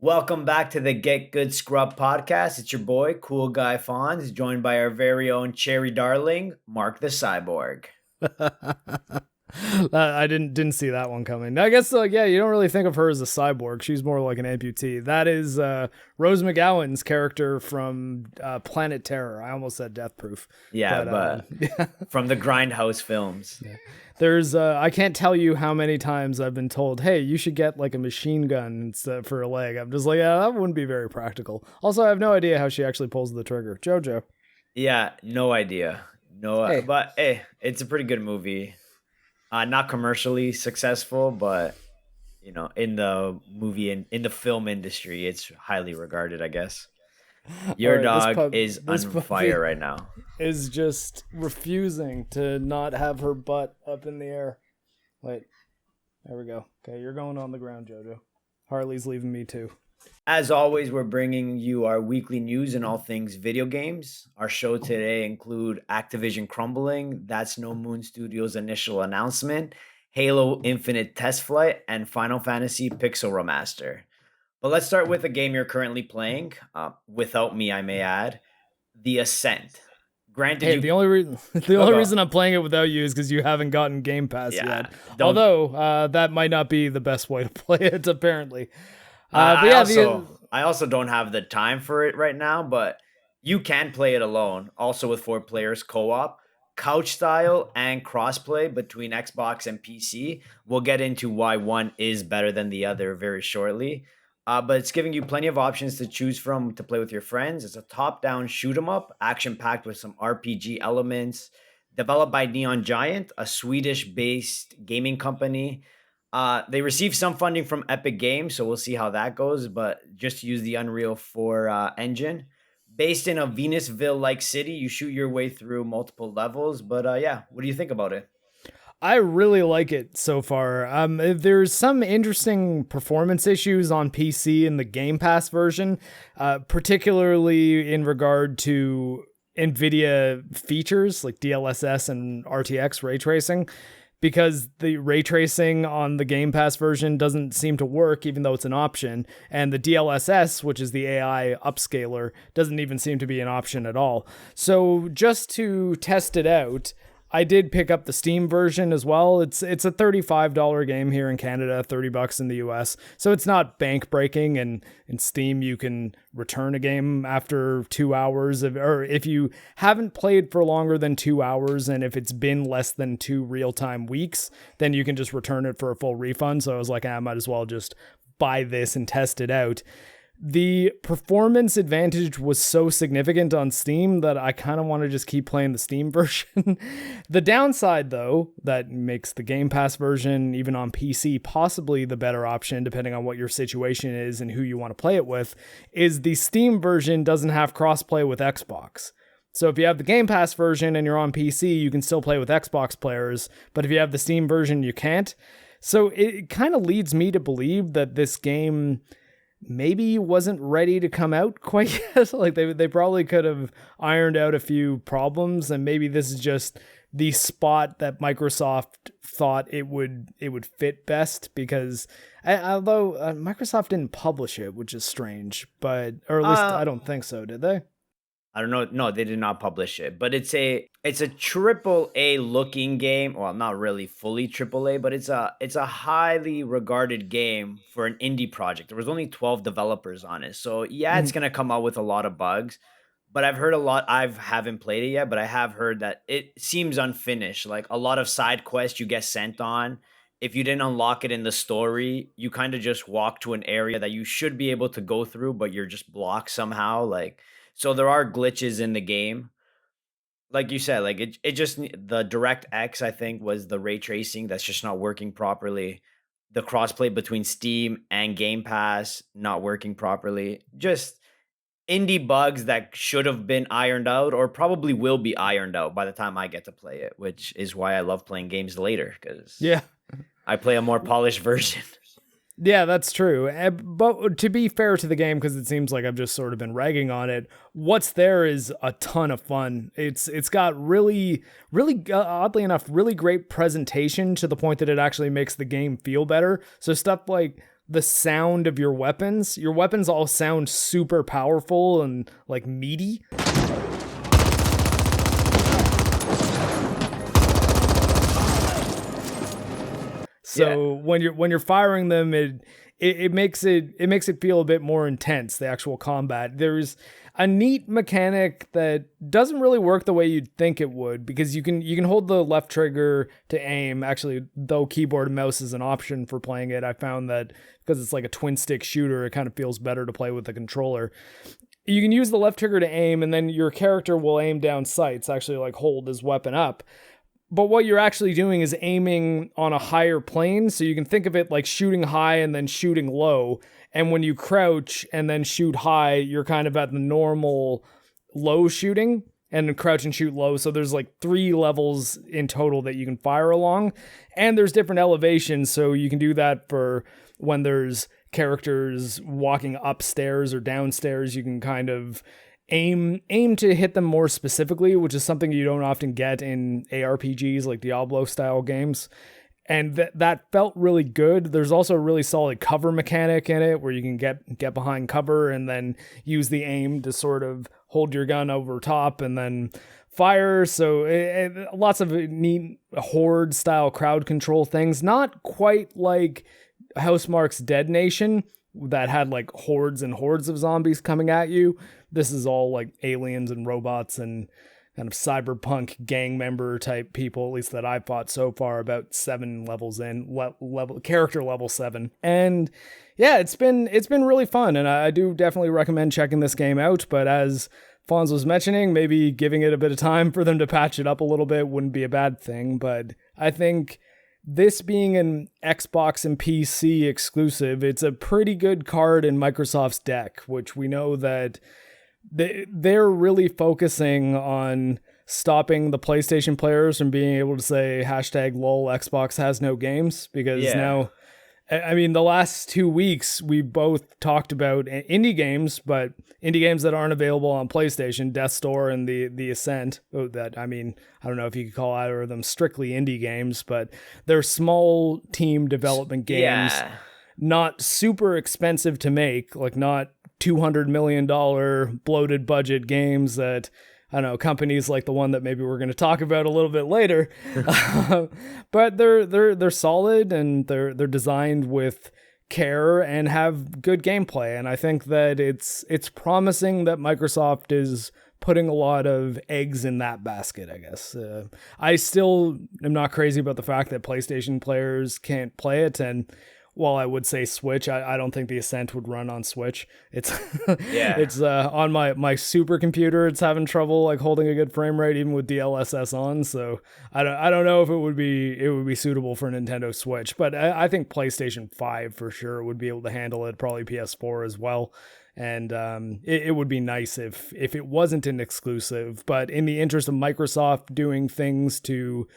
Welcome back to the Get Good Scrub podcast. It's your boy, Cool Guy Fonz, joined by our very own cherry darling, Marc I didn't see that one coming. I guess you don't really think of her as a cyborg. She's more like an amputee. That is Rose McGowan's character from Planet Terror. I almost said Death Proof. but from the Grindhouse films. Yeah. There's I can't tell you how many times I've been told, hey, you should get like a machine gun instead for a leg. I'm just like, yeah, that wouldn't be very practical. Also, I have no idea how she actually pulls the trigger. Jojo. Yeah, no idea. But hey, it's a pretty good movie. Not commercially successful, but in the movie and in the film industry, it's highly regarded, I guess. Your dog is on fire right now. Is just refusing to not have her butt up in the air. Wait, there we go. Okay, you're going on the ground, Jojo. Harley's leaving me too. As always, we're bringing you our weekly news and all things video games. Our show today include Activision crumbling, That's No Moon Studios' initial announcement, Halo Infinite test flight, and Final Fantasy Pixel Remaster. But let's start with a game you're currently playing, without me, I may add, The Ascent. Granted, the only reason I'm playing it without you is because you haven't gotten Game Pass yet. Although that might not be the best way to play it, apparently. I also don't have the time for it right now, but you can play it alone, also with 4 players co-op, couch style, and crossplay between Xbox and PC. We'll get into why one is better than the other very shortly. But it's giving you plenty of options to choose from to play with your friends. It's a top-down shoot-'em-up, action-packed with some RPG elements. Developed by Neon Giant, a Swedish-based gaming company. They received some funding from Epic Games, so we'll see how that goes. But just use the Unreal 4 engine. Based in a Venusville-like city, you shoot your way through multiple levels. But what do you think about it? I really like it so far. There's some interesting performance issues on PC in the Game Pass version, particularly in regard to NVIDIA features like DLSS and RTX ray tracing, because the ray tracing on the Game Pass version doesn't seem to work, even though it's an option. And the DLSS, which is the AI upscaler, doesn't even seem to be an option at all. So just to test it out, I did pick up the Steam version as well. It's a $35 game here in Canada, $30 in the US. So it's not bank breaking, and in Steam you can return a game after 2 hours or if you haven't played for longer than 2 hours, and if it's been less than 2 real-time weeks, then you can just return it for a full refund. So I was like, I might as well just buy this and test it out. The performance advantage was so significant on Steam that I kind of want to just keep playing the Steam version. The downside, though, that makes the Game Pass version, even on PC, possibly the better option, depending on what your situation is and who you want to play it with, is the Steam version doesn't have crossplay with Xbox. So if you have the Game Pass version and you're on PC, you can still play with Xbox players, but if you have the Steam version, you can't. So it kind of leads me to believe that this game maybe wasn't ready to come out quite yet. Like they probably could have ironed out a few problems, and maybe this is just the spot that Microsoft thought it would fit best, because although Microsoft didn't publish it, which is strange, or at least I don't think so, did they? I don't know. No, they did not publish it, but it's a triple A looking game. Well, not really fully triple A, but it's a highly regarded game for an indie project. There was only 12 developers on it. So yeah, it's going to come out with a lot of bugs, but I've heard a lot. I haven't played it yet, but I have heard that it seems unfinished. Like a lot of side quests you get sent on. If you didn't unlock it in the story, you kind of just walk to an area that you should be able to go through, but you're just blocked somehow. So there are glitches in the game. Like you said, it just, the DirectX, I think, was the ray tracing that's just not working properly. The crossplay between Steam and Game Pass not working properly. Just indie bugs that should have been ironed out, or probably will be ironed out by the time I get to play it, which is why I love playing games later, because I play a more polished version. Yeah, that's true. But to be fair to the game, because it seems like I've just sort of been ragging on it, what's there is a ton of fun. It's got really, oddly enough, really great presentation, to the point that it actually makes the game feel better. So stuff like the sound of your weapons. Your weapons all sound super powerful and like meaty. So when you're firing them, it makes it feel a bit more intense, the actual combat. There's a neat mechanic that doesn't really work the way you'd think it would, because you can hold the left trigger to aim. Actually, though keyboard and mouse is an option for playing it, I found that because it's like a twin stick shooter, it kind of feels better to play with the controller. You can use the left trigger to aim, and then your character will aim down sights, actually like hold his weapon up. But what you're actually doing is aiming on a higher plane, so you can think of it like shooting high and then shooting low. And when you crouch and then shoot high, you're kind of at the normal low shooting, and crouch and shoot low. So there's like 3 levels in total that you can fire along. And there's different elevations, so you can do that for when there's characters walking upstairs or downstairs. You can kind of aim to hit them more specifically, which is something you don't often get in ARPGs like Diablo style games. And that felt really good. There's also a really solid cover mechanic in it where you can get behind cover and then use the aim to sort of hold your gun over top and then fire. So lots of neat horde style crowd control things. Not quite like Housemarque's Dead Nation that had like hordes and hordes of zombies coming at you. This is all like aliens and robots and kind of cyberpunk gang member type people, at least that I've fought so far, about 7 levels in, level character level 7. And yeah, it's been really fun, and I do definitely recommend checking this game out. But as Fonz was mentioning, maybe giving it a bit of time for them to patch it up a little bit wouldn't be a bad thing. But I think this being an Xbox and PC exclusive, it's a pretty good card in Microsoft's deck, which we know that they're really focusing on stopping the PlayStation players from being able to say #lol Xbox has no games, because now, I mean, the last 2 weeks we both talked about indie games, but indie games that aren't available on PlayStation, Death's Door and the Ascent. That, I mean, I don't know if you could call either of them strictly indie games, but they're small team development games, not super expensive to make, like not $200 million bloated budget games that, I don't know, companies like the one that maybe we're going to talk about a little bit later. But they're solid, and they're designed with care and have good gameplay. And I think that it's promising that Microsoft is putting a lot of eggs in that basket, I guess. I still am not crazy about the fact that PlayStation players can't play it, and while I would say Switch, I don't think the Ascent would run on Switch. It's it's on my supercomputer. It's having trouble like holding a good frame rate even with DLSS on. So I don't know if it would be suitable for a Nintendo Switch. But I think PlayStation 5 for sure would be able to handle it. Probably PS4 as well. And it would be nice if it wasn't an exclusive. But in the interest of Microsoft doing things to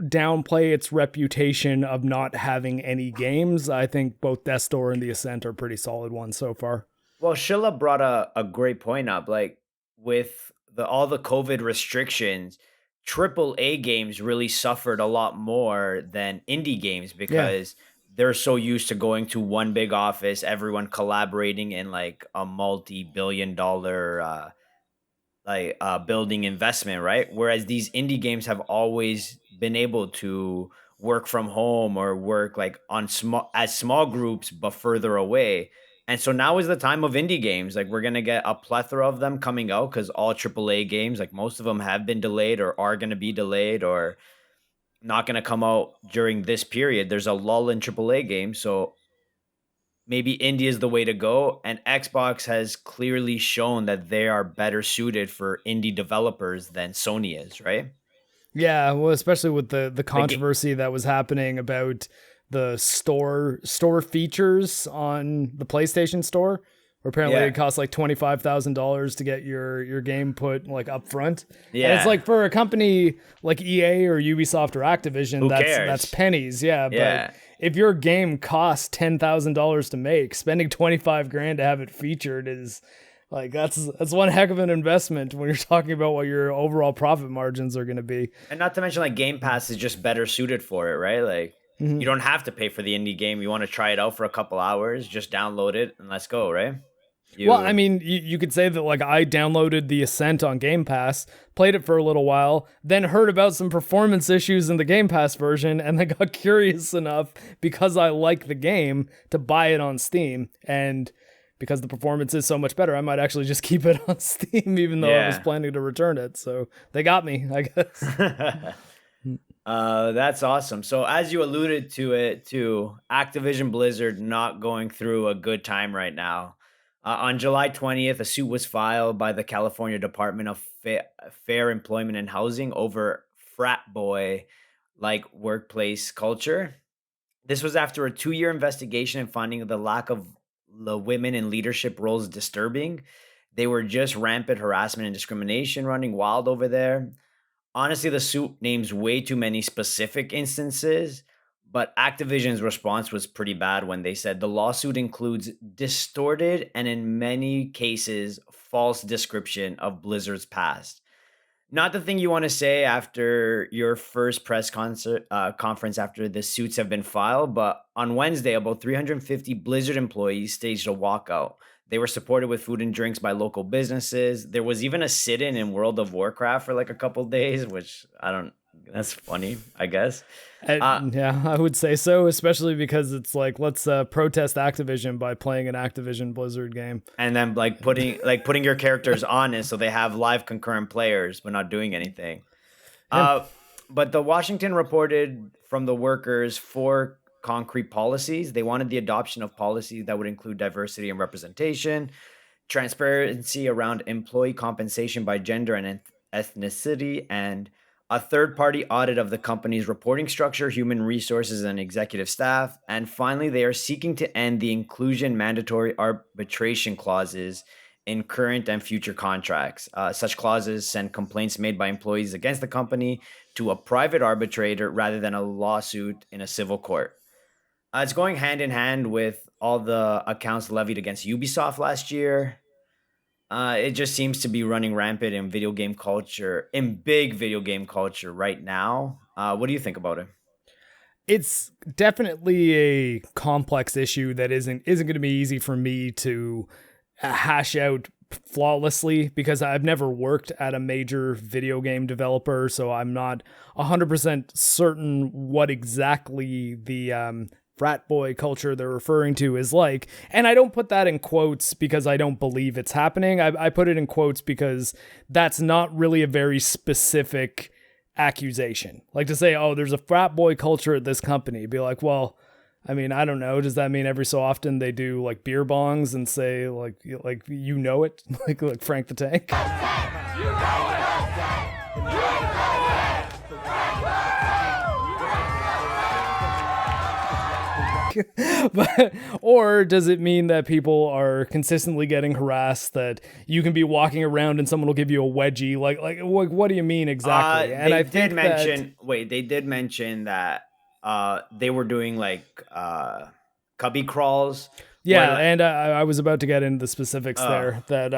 downplay its reputation of not having any games, I think both Death's Door and the Ascent are pretty solid ones so far. Well, Shilla brought a great point up. Like with all the COVID restrictions, AAA games really suffered a lot more than indie games because they're so used to going to one big office, everyone collaborating in like a multi-billion-dollar building investment, right? Whereas these indie games have always been able to work from home or work like on small groups but further away. And so now is the time of indie games. Like we're gonna get a plethora of them coming out because all AAA games, like most of them have been delayed or are gonna be delayed or not gonna come out during this period. There's a lull in AAA games, so maybe indie is the way to go. And Xbox has clearly shown that they are better suited for indie developers than Sony is, right? Yeah, well, especially with the controversy that was happening about the store features on the PlayStation Store, where apparently it costs like $25,000 to get your game put like up front. Yeah, and it's like for a company like EA or Ubisoft or Activision, that's pennies. Yeah, but if your game costs $10,000 to make, spending $25,000 to have it featured is like that's one heck of an investment when you're talking about what your overall profit margins are going to be. And not to mention like Game Pass is just better suited for it, right? Like You don't have to pay for the indie game. You want to try it out for a couple hours, just download it and let's go, right? Well, I mean, you could say that like I downloaded the Ascent on Game Pass, played it for a little while, then heard about some performance issues in the Game Pass version, and then got curious enough because I like the game to buy it on Steam. And because the performance is so much better, I might actually just keep it on Steam, even though I was planning to return it. So they got me, I guess. That's awesome. So as you alluded to it, too, Activision Blizzard not going through a good time right now. On July 20th, a suit was filed by the California Department of Fair Employment and Housing over frat boy like workplace culture. This was after a 2-year investigation and finding the lack of the women in leadership roles disturbing. They were just rampant harassment and discrimination running wild over there. Honestly, the suit names way too many specific instances, but Activision's response was pretty bad when they said the lawsuit includes distorted and in many cases false description of Blizzard's past. Not the thing you want to say after your first press conference after the suits have been filed, but on Wednesday, about 350 Blizzard employees staged a walkout. They were supported with food and drinks by local businesses. There was even a sit-in in World of Warcraft for like a couple days, which that's funny, I guess. Yeah, I would say so, especially because it's like, let's protest Activision by playing an Activision Blizzard game. And then putting your characters on it so they have live concurrent players, but not doing anything. Yeah. But the Washington reported from the workers 4 concrete policies. They wanted the adoption of policies that would include diversity and representation, transparency around employee compensation by gender and ethnicity, and a third-party audit of the company's reporting structure, human resources, and executive staff. And finally, they are seeking to end the inclusion mandatory arbitration clauses in current and future contracts. Such clauses send complaints made by employees against the company to a private arbitrator rather than a lawsuit in a civil court. It's going hand in hand with all the accounts levied against Ubisoft last year. It just seems to be running rampant in big video game culture right now. What do you think about it? It's definitely a complex issue that isn't going to be easy for me to hash out flawlessly because I've never worked at a major video game developer, so I'm not 100% certain what exactly the frat boy culture they're referring to is like. And I don't put that in quotes because I don't believe it's happening. I put it in quotes because that's not really a very specific accusation. Like to say, oh, there's a frat boy culture at this company. Be like, well, I mean, I don't know. Does that mean every so often they do like beer bongs and say like you know it? like Frank the Tank? You know it! But or does it mean that people are consistently getting harassed, that you can be walking around and someone will give you a wedgie? Like what do you mean exactly? And they did mention that they were doing like cubby crawls. Yeah, and I was about to get into the specifics there. That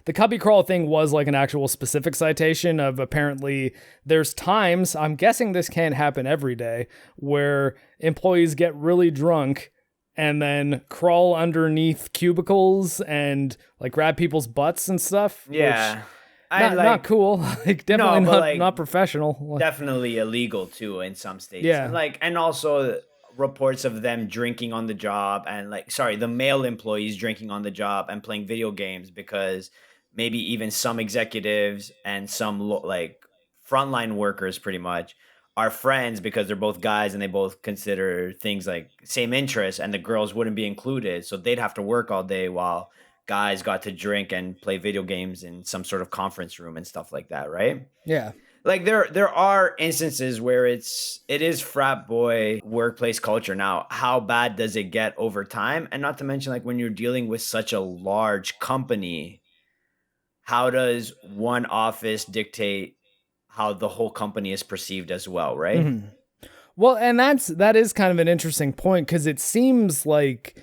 the cubby crawl thing was like an actual specific citation of apparently there's times, I'm guessing this can't happen every day, where employees get really drunk and then crawl underneath cubicles and like grab people's butts and stuff. Yeah. Not cool. Like definitely not professional. Definitely illegal too in some states. Yeah. And also reports of them drinking on the job and the male employees drinking on the job and playing video games because maybe even some executives and some frontline workers pretty much are friends because they're both guys and they both consider things like same interests, and the girls wouldn't be included. So they'd have to work all day while guys got to drink and play video games in some sort of conference room and stuff like that. Right. Yeah. Like there are instances where it is frat boy workplace culture. Now, how bad does it get over time? And not to mention, like, when you're dealing with such a large company, how does one office dictate how the whole company is perceived as well, right? Mm-hmm. Well, and that is kind of an interesting point, because it seems like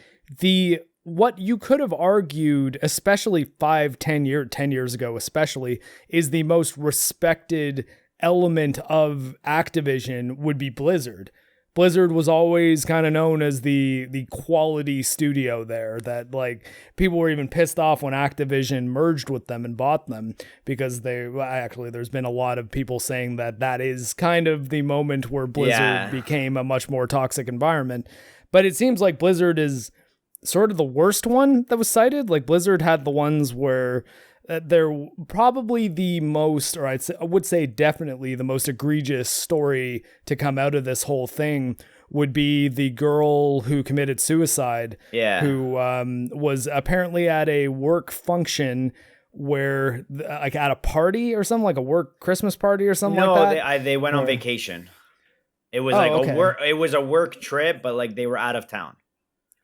what you could have argued, especially 10 years ago, especially, is the most respected element of Activision would be Blizzard. Blizzard was always kind of known as the quality studio there, that like people were even pissed off when Activision merged with them and bought them, because actually there's been a lot of people saying that that is kind of the moment where Blizzard became a much more toxic environment. But it seems like Blizzard is sort of the worst one that was cited. Like Blizzard had the ones where they're probably the most, or I would say definitely the most egregious story to come out of this whole thing would be the girl who committed suicide, who was apparently at a work function where, like at a party or something, like a work Christmas party or something like that. No, they went on vacation. It was it was a work trip, but like they were out of town.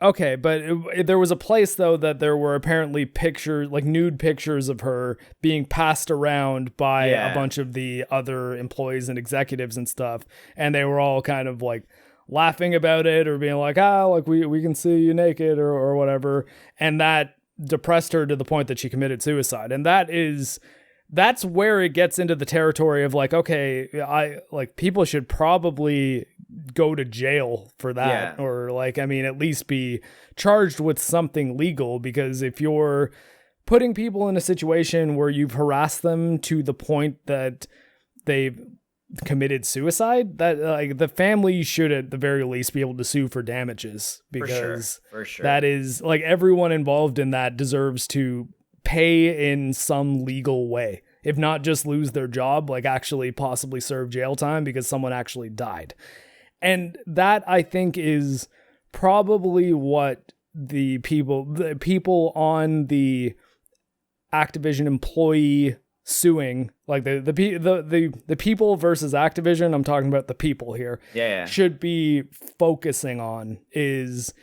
Okay, but there was a place, though, that there were apparently pictures, like nude pictures of her being passed around by a bunch of the other employees and executives and stuff. And they were all kind of like laughing about it or being like, like we can see you naked or whatever. And that depressed her to the point that she committed suicide. And that's where it gets into the territory of like, okay, people should probably go to jail for that, or like, I mean, at least be charged with something legal, because if you're putting people in a situation where you've harassed them to the point that they've committed suicide, that like the family should at the very least be able to sue for damages, because for sure. That is like, everyone involved in that deserves to pay in some legal way, if not just lose their job, like actually possibly serve jail time because someone actually died. And that, I think, is probably what the people on the Activision employee suing, like the people versus Activision, I'm talking about the people here, should be focusing on, is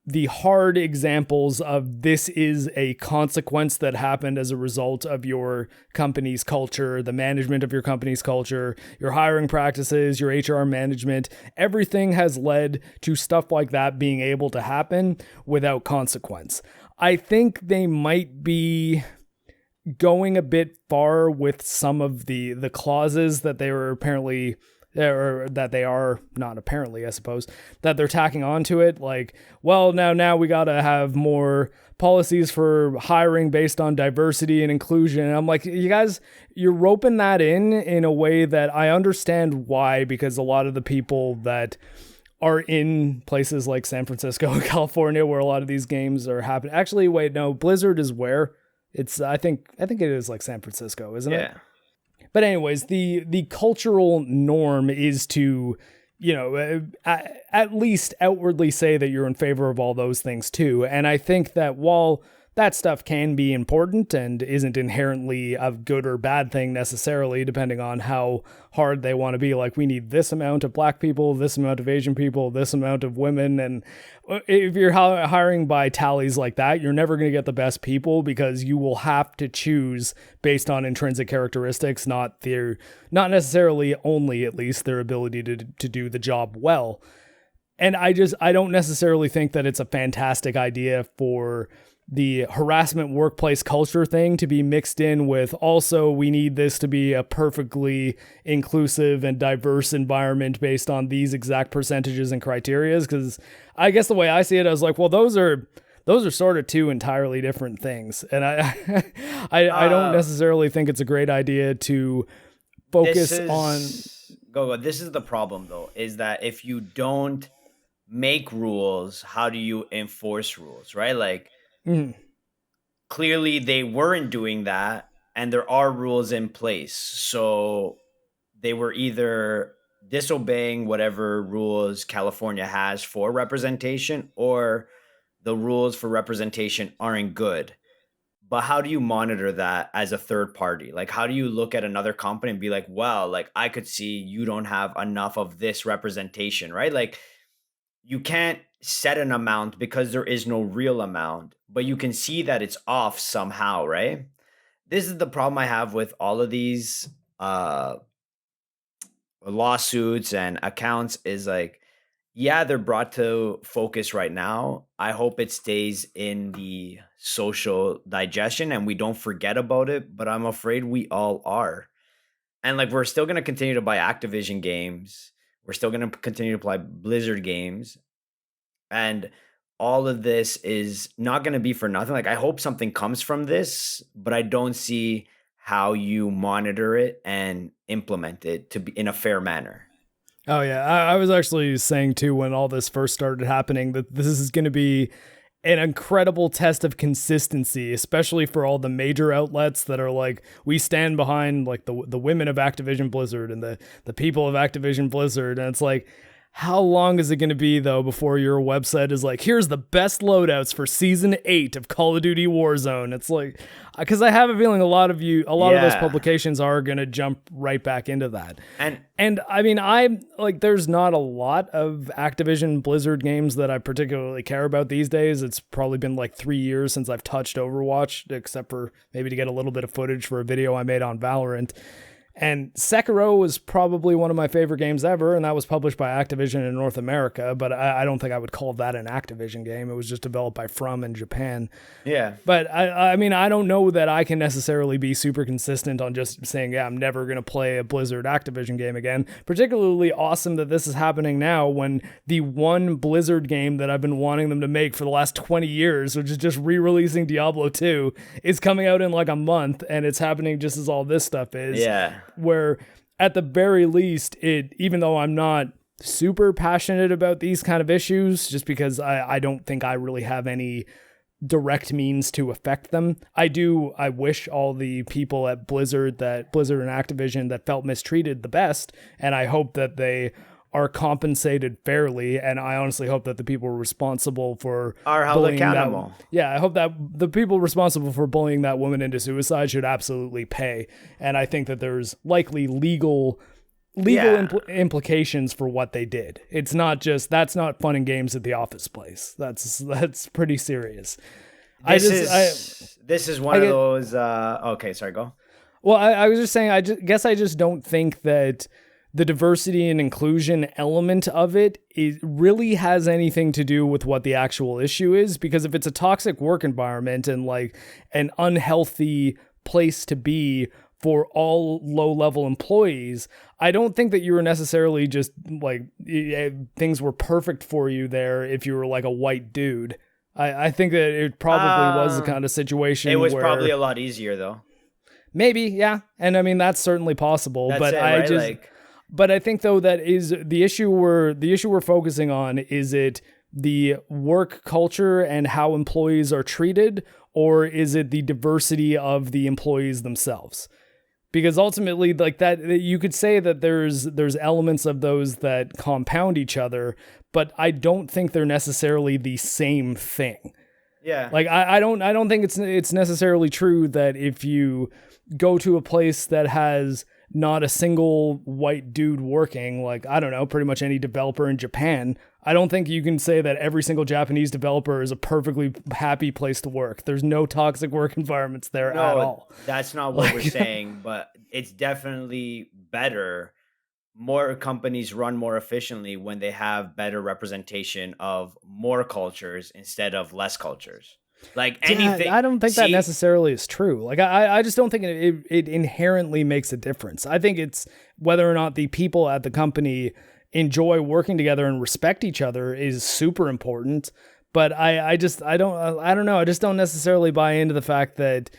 the hard examples of this is a consequence that happened as a result of your company's culture, the management of your company's culture, your hiring practices, your HR management. Everything has led to stuff like that being able to happen without consequence. I think they might be going a bit far with some of the clauses that they were apparently, or that they are not apparently, I suppose, that they're tacking onto it. Like, well, now we got to have more policies for hiring based on diversity and inclusion. And I'm like, you guys, you're roping that in a way that I understand why, because a lot of the people that are in places like San Francisco and California, where a lot of these games are happening. Actually, wait, no, Blizzard is where it's, I think it is like San Francisco, isn't it? But anyways, the cultural norm is to, at least outwardly say that you're in favor of all those things too. And I think that while that stuff can be important and isn't inherently a good or bad thing necessarily, depending on how hard they want to be, like, we need this amount of black people, this amount of Asian people, this amount of women. And if you're hiring by tallies like that, you're never going to get the best people, because you will have to choose based on intrinsic characteristics, not necessarily only, at least, their ability to do the job well. And I don't necessarily think that it's a fantastic idea for the harassment workplace culture thing to be mixed in with, also, we need this to be a perfectly inclusive and diverse environment based on these exact percentages and criterias. Because I guess the way I see it, I was like, well, those are sort of two entirely different things. And I don't necessarily think it's a great idea to focus on... Go. This is the problem, though, is that if you don't make rules, how do you enforce rules, right? Like, clearly they weren't doing that, and there are rules in place. So they were either disobeying whatever rules California has for representation, or the rules for representation aren't good. But how do you monitor that as a third party? Like, how do you look at another company and be like, well, like, I could see you don't have enough of this representation, right? Like, you can't set an amount because there is no real amount, but you can see that it's off somehow, right? This is the problem I have with all of these lawsuits and accounts, is like, yeah, they're brought to focus right now. I hope it stays in the social digestion and we don't forget about it, but I'm afraid we all are. And like, we're still going to continue to buy Activision games. We're still going to continue to play Blizzard games, and all of this is not going to be for nothing. Like, I hope something comes from this, but I don't see how you monitor it and implement it to be in a fair manner. Oh yeah, I was actually saying too when all this first started happening that this is going to be an incredible test of consistency, especially for all the major outlets that are like, we stand behind like the women of Activision Blizzard and the people of Activision Blizzard, and it's like, how long is it going to be though before your website is like, here's the best loadouts for season 8 of Call of Duty Warzone? It's like, because I have a feeling a lot of those publications are going to jump right back into that. And I mean, there's not a lot of Activision Blizzard games that I particularly care about these days. It's probably been like 3 years since I've touched Overwatch, except for maybe to get a little bit of footage for a video I made on Valorant. And Sekiro was probably one of my favorite games ever, and that was published by Activision in North America, but I don't think I would call that an Activision game. It was just developed by From in Japan. Yeah. But I mean, I don't know that I can necessarily be super consistent on just saying, yeah, I'm never going to play a Blizzard Activision game again. Particularly awesome that this is happening now when the one Blizzard game that I've been wanting them to make for the last 20 years, which is just re-releasing Diablo 2, is coming out in like a month, and it's happening just as all this stuff is. Yeah. Where at the very least, even though I'm not super passionate about these kind of issues, just because I don't think I really have any direct means to affect them. I wish all the people at Blizzard and Activision that felt mistreated the best, and I hope that they are compensated fairly, and I honestly hope that the people responsible for are held accountable. I hope that the people responsible for bullying that woman into suicide should absolutely pay, and I think that there's likely legal implications for what they did. It's not just, that's not fun and games at the office place. That's pretty serious. This is one of those. Okay, sorry, go. Well, I was just saying, I guess I just don't think that the diversity and inclusion element of it really has anything to do with what the actual issue is, because if it's a toxic work environment and like an unhealthy place to be for all low-level employees, I don't think that you were necessarily just like things were perfect for you there if you were like a white dude. I think that it probably was the kind of situation. It was probably a lot easier though. Maybe, yeah, and I mean that's certainly possible. But But I think though that is the issue we're focusing on. Is it the work culture and how employees are treated, or is it the diversity of the employees themselves? Because ultimately, like that, you could say that there's elements of those that compound each other, but I don't think they're necessarily the same thing. Yeah. Like I don't think it's necessarily true that if you go to a place that has not a single white dude working, like, I don't know, pretty much any developer in Japan, I don't think you can say that every single Japanese developer is a perfectly happy place to work. There's no toxic work environments there at all. That's not what we're saying, but it's definitely better. More companies run more efficiently when they have better representation of more cultures instead of less cultures. Like anything, I don't think that necessarily is true. Like I just don't think it inherently makes a difference. I think it's whether or not the people at the company enjoy working together and respect each other is super important. But I don't know. I just don't necessarily buy into the fact that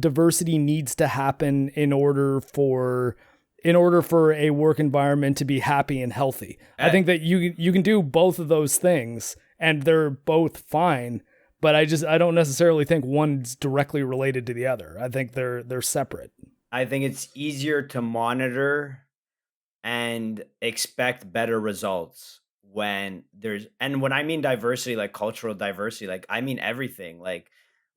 diversity needs to happen in order for a work environment to be happy and healthy. I think that you can do both of those things and they're both fine. But I don't necessarily think one's directly related to the other. I think they're separate. I think it's easier to monitor and expect better results when I mean diversity, like cultural diversity, like I mean everything, like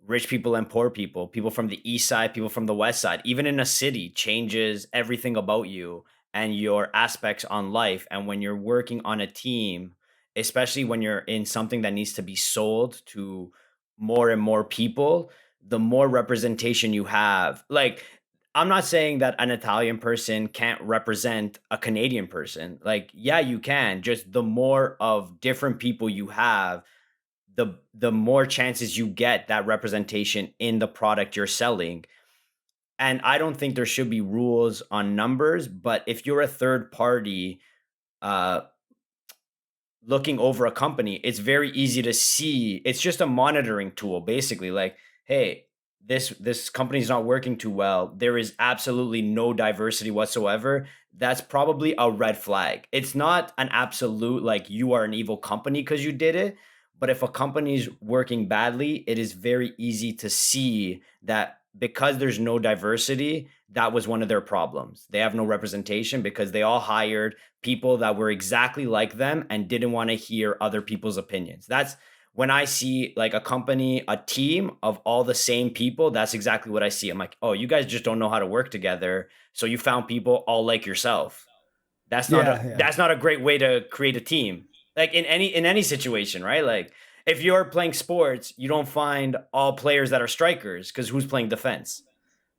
rich people and poor people, people from the east side, people from the west side, even in a city changes everything about you and your aspects on life. And when you're working on a team, especially when you're in something that needs to be sold to more and more people, the more representation you have. Like, I'm not saying that an Italian person can't represent a Canadian person. Like, yeah, you can. Just the more of different people you have, the more chances you get that representation in the product you're selling. And I don't think there should be rules on numbers, but if you're a third party uh looking over a company, it's very easy to see. It's just a monitoring tool, basically. Like, hey, this company's not working too well. There is absolutely no diversity whatsoever. That's probably a red flag. It's not an absolute like you are an evil company because you did it. But if a company's working badly, it is very easy to see that because there's no diversity, that was one of their problems. They have no representation because they all hired people that were exactly like them and didn't want to hear other people's opinions. That's when I see like a company, a team of all the same people, that's exactly what I see. I'm like, oh, you guys just don't know how to work together. So you found people all like yourself. Yeah, yeah. That's not a great way to create a team. Like in any situation, right? Like if you're playing sports, you don't find all players that are strikers because who's playing defense,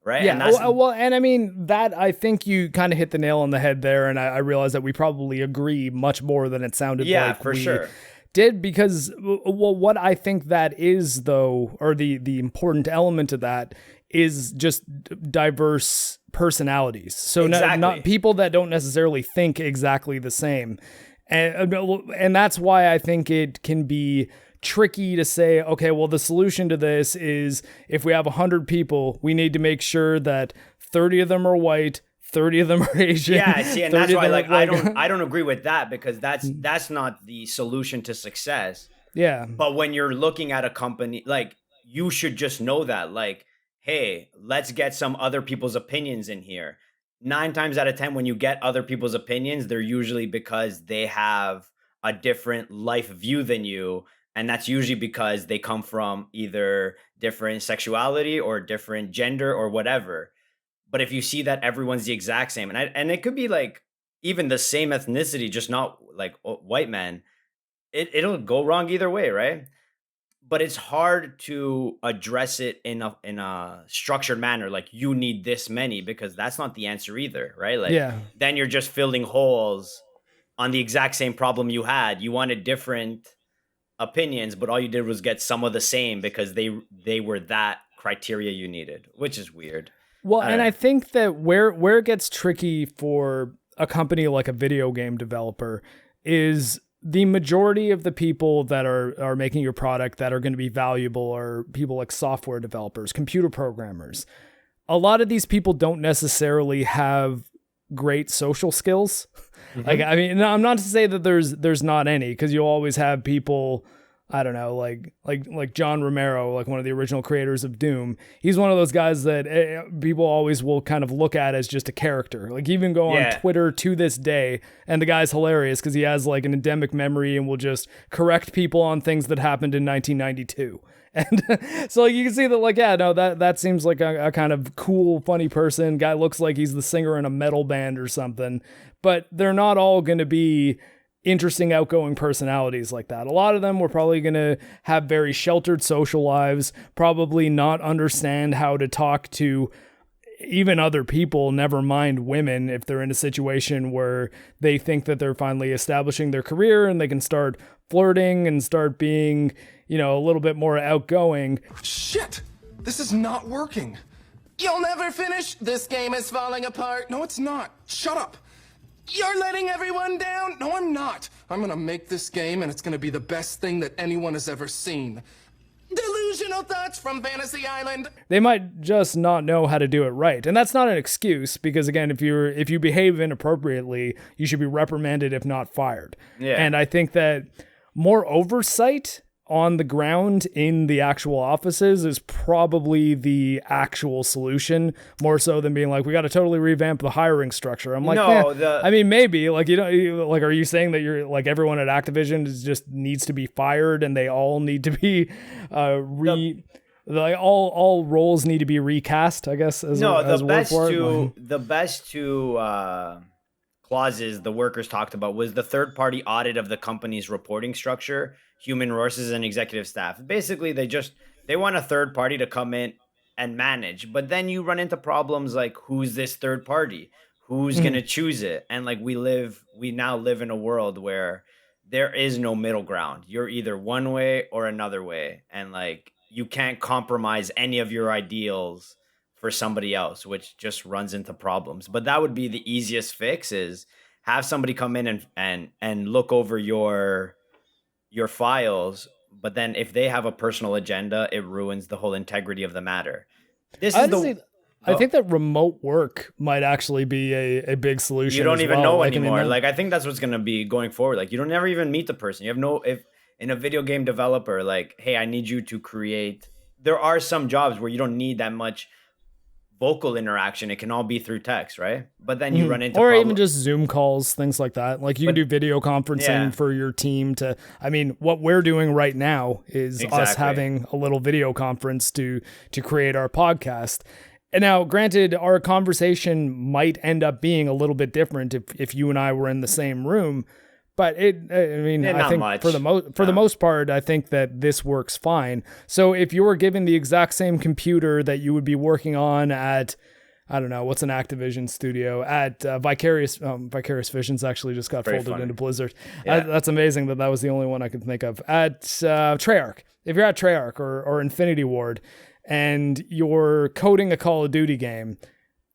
right? And Yeah, that's well, and I mean that I think you kind of hit the nail on the head there, and I realize that we probably agree much more than it sounded yeah, like for we sure. did because well, what I think that is though, or the important element of that is just diverse personalities. So not Exactly. people that don't necessarily think exactly the same, and that's why I think it can be tricky to say, okay, well, the solution to this is if we have 100 people, we need to make sure that 30 of them are white, 30 of them are Asian, Yeah, see, and that's 30 of why them like are like, I don't agree with that because that's not the solution to success. yeah. But when you're looking at a company, like you should just know that, like, hey, let's get some other people's opinions in here. 9 times out of 10, when you get other people's opinions, they're usually because they have a different life view than you. And that's usually because they come from either different sexuality or different gender or whatever. But if you see that everyone's the exact same, and it could be like even the same ethnicity, just not like white men, it'll go wrong either way, right? But it's hard to address it in a structured manner. Like you need this many because that's not the answer either, right? Like Yeah. then you're just filling holes on the exact same problem you had. You wanted different opinions, but all you did was get some of the same because they were that criteria you needed, which is weird. Well, I and don't I know. think that where it gets tricky for a company like a video game developer is the majority of the people that are making your product that are going to be valuable are people like software developers, computer programmers. A lot of these people don't necessarily have great social skills. Like, Mhm. I mean, I'm not to say that there's not any, because you'll always have people, I don't know, like John Romero, like one of the original creators of Doom. He's one of those guys that people always will kind of look at as just a character. Like even go on Yeah. Twitter to this day, and the guy's hilarious because he has like an endemic memory and will just correct people on things that happened in 1992. And so like, you can see that, like, yeah, no, that seems like a kind of cool, funny person. Guy looks like he's the singer in a metal band or something, but they're not all going to be interesting, outgoing personalities like that. A lot of them were probably going to have very sheltered social lives, probably not understand how to talk to even other people, never mind women, if they're in a situation where they think that they're finally establishing their career and they can start flirting and start being, a little bit more outgoing. Shit! This is not working. You'll never finish. This game is falling apart. No, it's not. Shut up. You're letting everyone down. No, I'm not. I'm gonna make this game, and it's gonna be the best thing that anyone has ever seen. Delusional thoughts from Fantasy Island. They might just not know how to do it right. And that's not an excuse, because again, if you behave inappropriately, you should be reprimanded, if not fired. Yeah. And I think that more oversight on the ground in the actual offices is probably the actual solution, more so than being like, we got to totally revamp the hiring structure. I'm like, No, I mean, maybe, like, like, are you saying that you're like everyone at Activision just needs to be fired and they all need to be like all roles need to be recast, I guess, as No, as a word for it? the best two clauses the workers talked about was the third party audit of the company's reporting structure, human resources, and executive staff. Basically, they want a third party to come in and manage, but then you run into problems like who's this third party, who's Mhm. gonna choose it, and like we now live in a world where there is no middle ground. You're either one way or another way, and like you can't compromise any of your ideals for somebody else, which just runs into problems. But that would be the easiest fix is have somebody come in and look over your files, but then if they have a personal agenda, it ruins the whole integrity of the matter. This is Honestly, I think that remote work might actually be a big solution. You don't even well. know like, anymore. I mean, Like, I think that's what's going to be going forward. Like, you don't never even meet the person. You have no, if in a video game developer, like, hey, I need you to create. There are some jobs where you don't need that much vocal interaction. It can all be through text, right? But then you run into or even just Zoom calls, things like that. Like you can do video conferencing Yeah. for your team to, I mean, what we're doing right now is us Exactly. having a little video conference to create our podcast. And now, granted, our conversation might end up being a little bit different if you and I were in the same room. But I not think much. for the most part, I think that this works fine. So if you were given the exact same computer that you would be working on at, I don't know, what's an Activision studio at Vicarious Visions actually just got Very folded funny. into Blizzard. Yeah. That's amazing that was the only one I could think of. At Treyarch, if you're at Treyarch or Infinity Ward, and you're coding a Call of Duty game,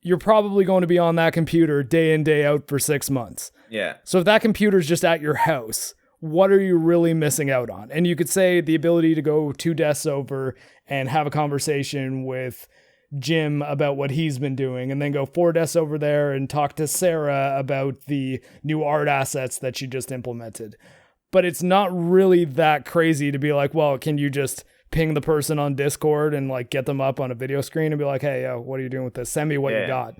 you're probably going to be on that computer day in, day out for 6 months. Yeah. So if that computer's just at your house, what are you really missing out on? And you could say the ability to go 2 desks over and have a conversation with Jim about what he's been doing, and then go 4 desks over there and talk to Sarah about the new art assets that she just implemented. But it's not really that crazy to be like, well, can you just ping the person on Discord and like get them up on a video screen and be like, hey, what are you doing with this? Send me what you got.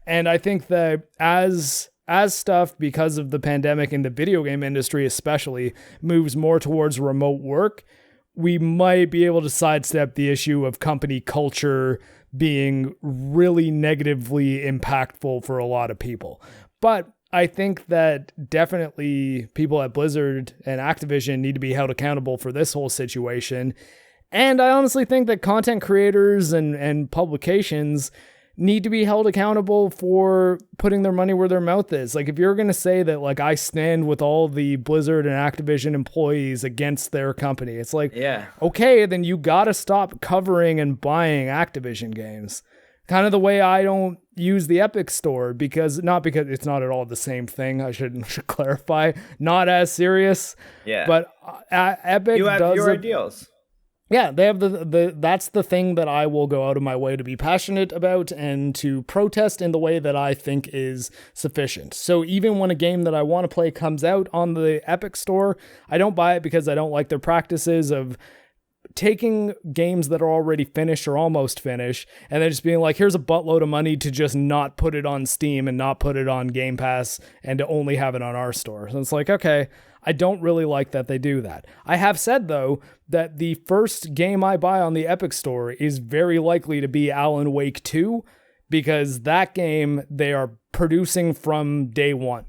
And I think that as stuff, because of the pandemic in the video game industry especially, moves more towards remote work, we might be able to sidestep the issue of company culture being really negatively impactful for a lot of people. But I think that definitely people at Blizzard and Activision need to be held accountable for this whole situation. And I honestly think that content creators and publications need to be held accountable for putting their money where their mouth is. Like, if you're going to say that, like, I stand with all the Blizzard and Activision employees against their company, it's like, okay, then you got to stop covering and buying Activision games. Kind of the way I don't use the Epic Store, because it's not at all the same thing. I should clarify, not as serious. Yeah. But Epic You have does your it. ideals. Yeah, they have that's the thing that I will go out of my way to be passionate about and to protest in the way that I think is sufficient. So even when a game that I want to play comes out on the Epic Store, I don't buy it because I don't like their practices of taking games that are already finished or almost finished and then just being like, here's a buttload of money to just not put it on Steam and not put it on Game Pass and to only have it on our store. So it's like, okay, I don't really like that they do that. I have said, though, that the first game I buy on the Epic Store is very likely to be Alan Wake 2, because that game they are producing from day one.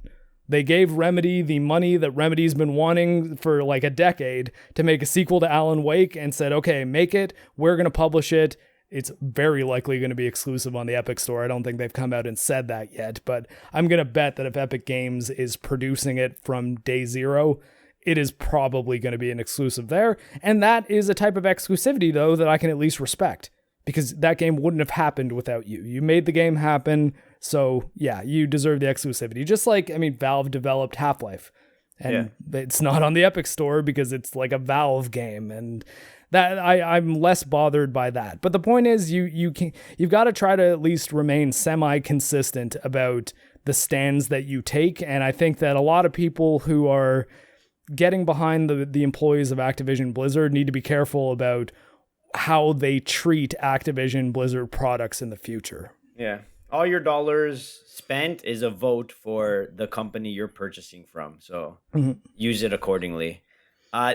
They gave Remedy the money that Remedy's been wanting for like a decade to make a sequel to Alan Wake, and said, okay, make it, we're going to publish it. It's very likely going to be exclusive on the Epic Store. I don't think they've come out and said that yet, but I'm going to bet that if Epic Games is producing it from day zero, it is probably going to be an exclusive there. And that is a type of exclusivity, though, that I can at least respect, because that game wouldn't have happened without you. You made the game happen, so yeah, you deserve the exclusivity. Just like, I mean, Valve developed Half-Life, and it's not on the Epic Store because it's like a Valve game, and that I'm less bothered by that. But the point is, you've got to try to at least remain semi-consistent about the stands that you take. And I think that a lot of people who are getting behind the employees of Activision Blizzard need to be careful about how they treat Activision Blizzard products in the future. Yeah. All your dollars spent is a vote for the company you're purchasing from. So use it accordingly.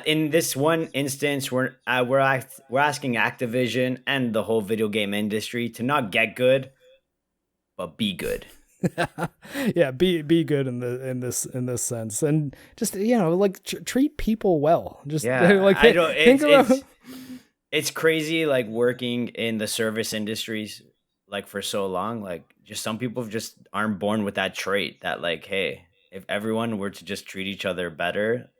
In this one instance, we're asking Activision and the whole video game industry to not get good, but be good. Yeah, be good in this sense, and just like treat people well. Just like I don't. think about. It's crazy, like working in the service industries, like for so long. Like, just some people just aren't born with that trait. That like, hey, if everyone were to just treat each other better,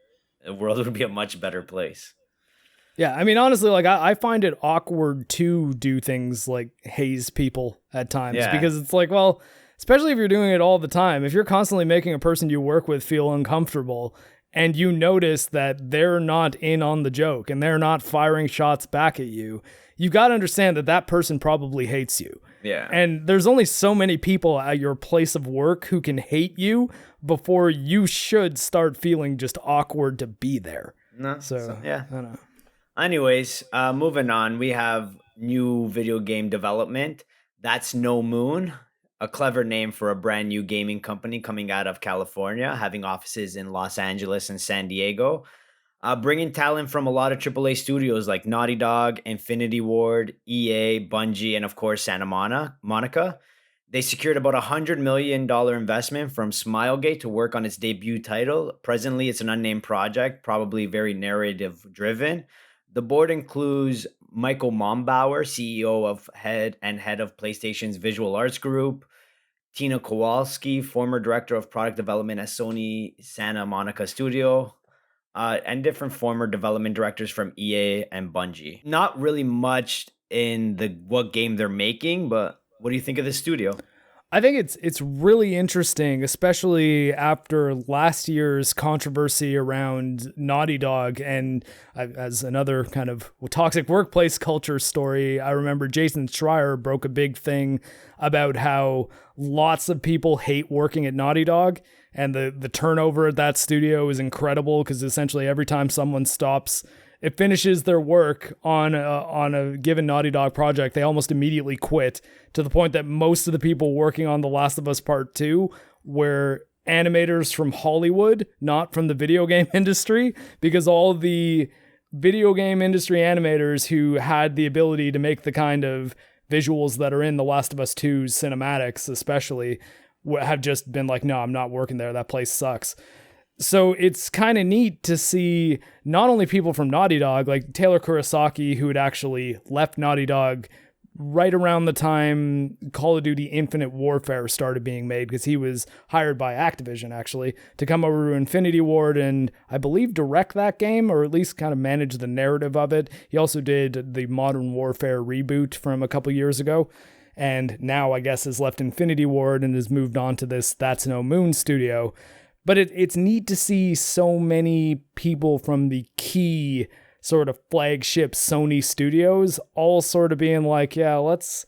the world would be a much better place. Yeah, I mean, honestly, like I find it awkward to do things like haze people at times, because it's like, well, especially if you're doing it all the time. If you're constantly making a person you work with feel uncomfortable and you notice that they're not in on the joke and they're not firing shots back at you, you got to understand that that person probably hates you. Yeah. And there's only so many people at your place of work who can hate you before you should start feeling just awkward to be there. No. So yeah. I don't know. Anyways, moving on, we have new video game development. That's No Moon, a clever name for a brand new gaming company coming out of California, having offices in Los Angeles and San Diego. Bringing talent from a lot of AAA studios like Naughty Dog, Infinity Ward, EA, Bungie, and of course Santa Monica. They secured about $100 million investment from Smilegate to work on its debut title. Presently, it's an unnamed project, probably very narrative-driven. The board includes Michael Mombauer, CEO of head of PlayStation's Visual Arts Group, Tina Kowalski, former director of product development at Sony Santa Monica Studio, and different former development directors from EA and Bungie. Not really much in what game they're making, but what do you think of the studio? I think it's really interesting, especially after last year's controversy around Naughty Dog. And as another kind of toxic workplace culture story, I remember Jason Schreier broke a big thing about how lots of people hate working at Naughty Dog. And the turnover at that studio is incredible because essentially every time someone it finishes their work on a given Naughty Dog project, they almost immediately quit, to the point that most of the people working on The Last of Us Part 2 were animators from Hollywood, not from the video game industry, because all the video game industry animators who had the ability to make the kind of visuals that are in The Last of Us 2's cinematics especially have just been like, no, I'm not working there. That place sucks. So it's kind of neat to see not only people from Naughty Dog, like Taylor Kurosaki, who had actually left Naughty Dog right around the time Call of Duty Infinite Warfare started being made, because he was hired by Activision, actually, to come over to Infinity Ward and, I believe, direct that game, or at least kind of manage the narrative of it. He also did the Modern Warfare reboot from a couple years ago. And now, I guess, has left Infinity Ward and has moved on to this That's No Moon studio. But it's neat to see so many people from the key sort of flagship Sony studios all sort of being like, yeah, let's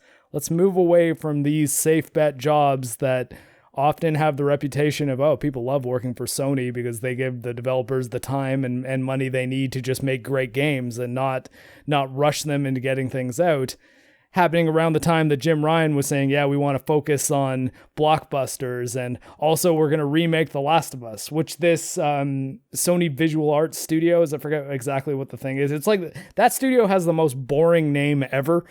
move away from these safe bet jobs that often have the reputation of, oh, people love working for Sony because they give the developers the time and money they need to just make great games and not rush them into getting things out. Happening around the time that Jim Ryan was saying, yeah, we want to focus on blockbusters, and also we're going to remake The Last of Us, which this Sony Visual Arts Studios, I forget exactly what the thing is. It's like that studio has the most boring name ever,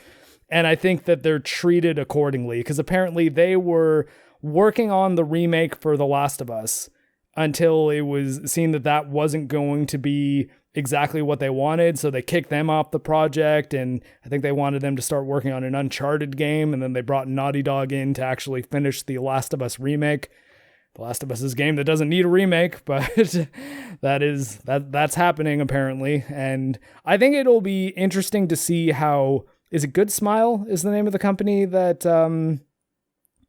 and I think that they're treated accordingly, because apparently they were working on the remake for The Last of Us until it was seen that wasn't going to be exactly what they wanted, so they kicked them off the project, and I think they wanted them to start working on an Uncharted game, and then they brought Naughty Dog in to actually finish the Last of Us remake. The Last of Us is a game that doesn't need a remake, but that's happening apparently, and I think it'll be interesting to see how, is it Good Smile is the name of the company that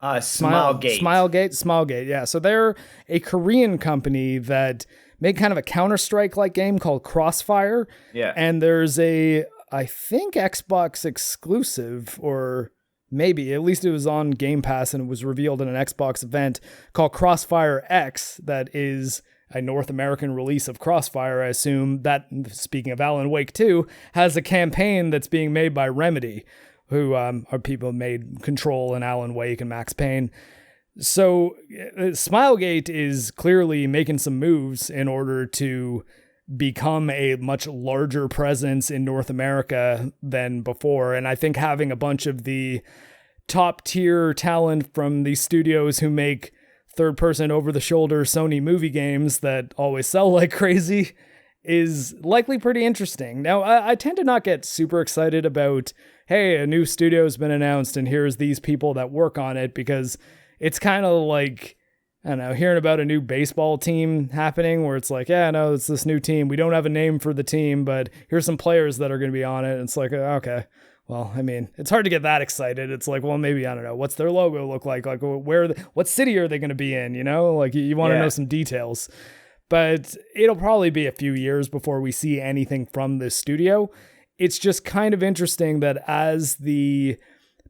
Smilegate, yeah. So they're a Korean company that made kind of a Counter-Strike-like game called Crossfire. Yeah. And there's I think Xbox exclusive, or maybe, at least it was on Game Pass and it was revealed in an Xbox event, called Crossfire X, that is a North American release of Crossfire, I assume. That, speaking of Alan Wake 2, has a campaign that's being made by Remedy, who are people who made Control and Alan Wake and Max Payne. So Smilegate is clearly making some moves in order to become a much larger presence in North America than before. And I think having a bunch of the top tier talent from the studios who make third person over the shoulder Sony movie games that always sell like crazy is likely pretty interesting. Now, I tend to not get super excited about, hey, a new studio's been announced and here's these people that work on it, because it's kind of like, I don't know, hearing about a new baseball team happening where it's like, yeah, no, it's this new team. We don't have a name for the team, but here's some players that are going to be on it. And it's like, okay, well, I mean, it's hard to get that excited. It's like, well, maybe, I don't know, what's their logo look like? Like, what city are they going to be in? You know, like you want to know some details. But it'll probably be a few years before we see anything from this studio. It's just kind of interesting that as the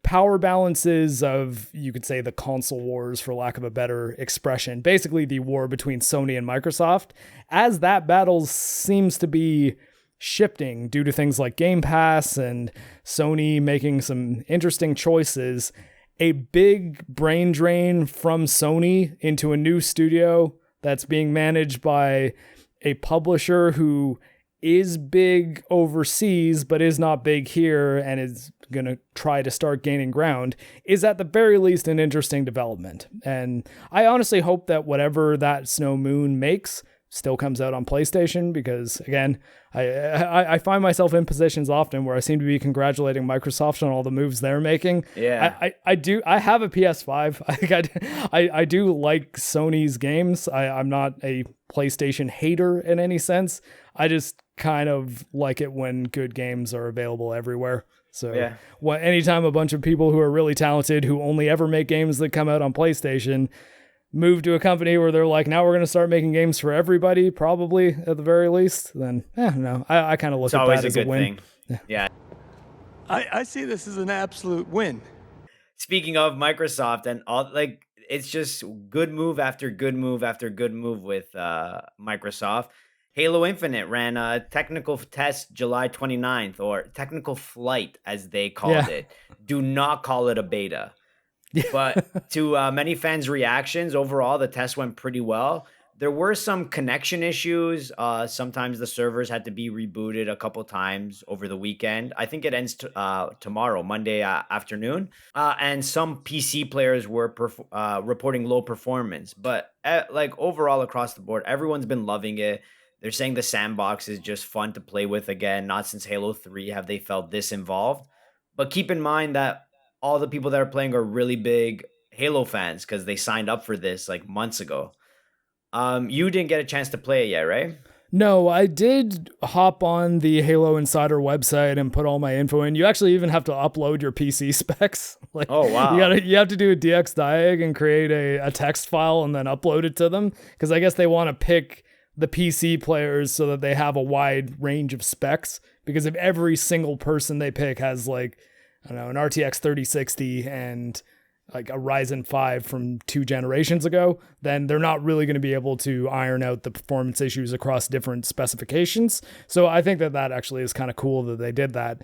power balances of, you could say, the console wars, for lack of a better expression, basically the war between Sony and Microsoft, as that battle seems to be shifting due to things like Game Pass and Sony making some interesting choices, a big brain drain from Sony into a new studio that's being managed by a publisher who is big overseas, but is not big here and is going to try to start gaining ground, is at the very least an interesting development. And I honestly hope that whatever that Snow Moon makes still comes out on PlayStation, because again, I find myself in positions often where I seem to be congratulating Microsoft on all the moves they're making. Yeah, I have a PS5. I do like Sony's games. I'm not a PlayStation hater in any sense. I just kind of like it when good games are available everywhere. So anytime a bunch of people who are really talented, who only ever make games that come out on PlayStation, move to a company where they're like, now we're going to start making games for everybody, probably at the very least, then no, I kind of look at that as a win. Thing. Yeah. I see this as an absolute win. Speaking of Microsoft and all, like, it's just good move after good move after good move with Microsoft. Halo Infinite ran a technical test July 29th, or technical flight as they called it. Do not call it a beta. But to many fans' reactions, overall, the test went pretty well. There were some connection issues. Sometimes the servers had to be rebooted a couple times over the weekend. I think it ends tomorrow, Monday afternoon. And some PC players were reporting low performance. But like overall across the board, everyone's been loving it. They're saying the sandbox is just fun to play with again. Not since Halo 3 have they felt this involved. But keep in mind that all the people that are playing are really big Halo fans because they signed up for this like months ago. You didn't get a chance to play it yet, right? No, I did hop on the Halo Insider website and put all my info in. You actually even have to upload your PC specs. Like, oh, wow. You have to do a DXDiag and create a text file and then upload it to them, because I guess they want to pick the PC players so that they have a wide range of specs, because if every single person they pick has like, I don't know, an RTX 3060 and like a Ryzen 5 from 2 generations ago, then they're not really going to be able to iron out the performance issues across different specifications. So I think that actually is kind of cool that they did that.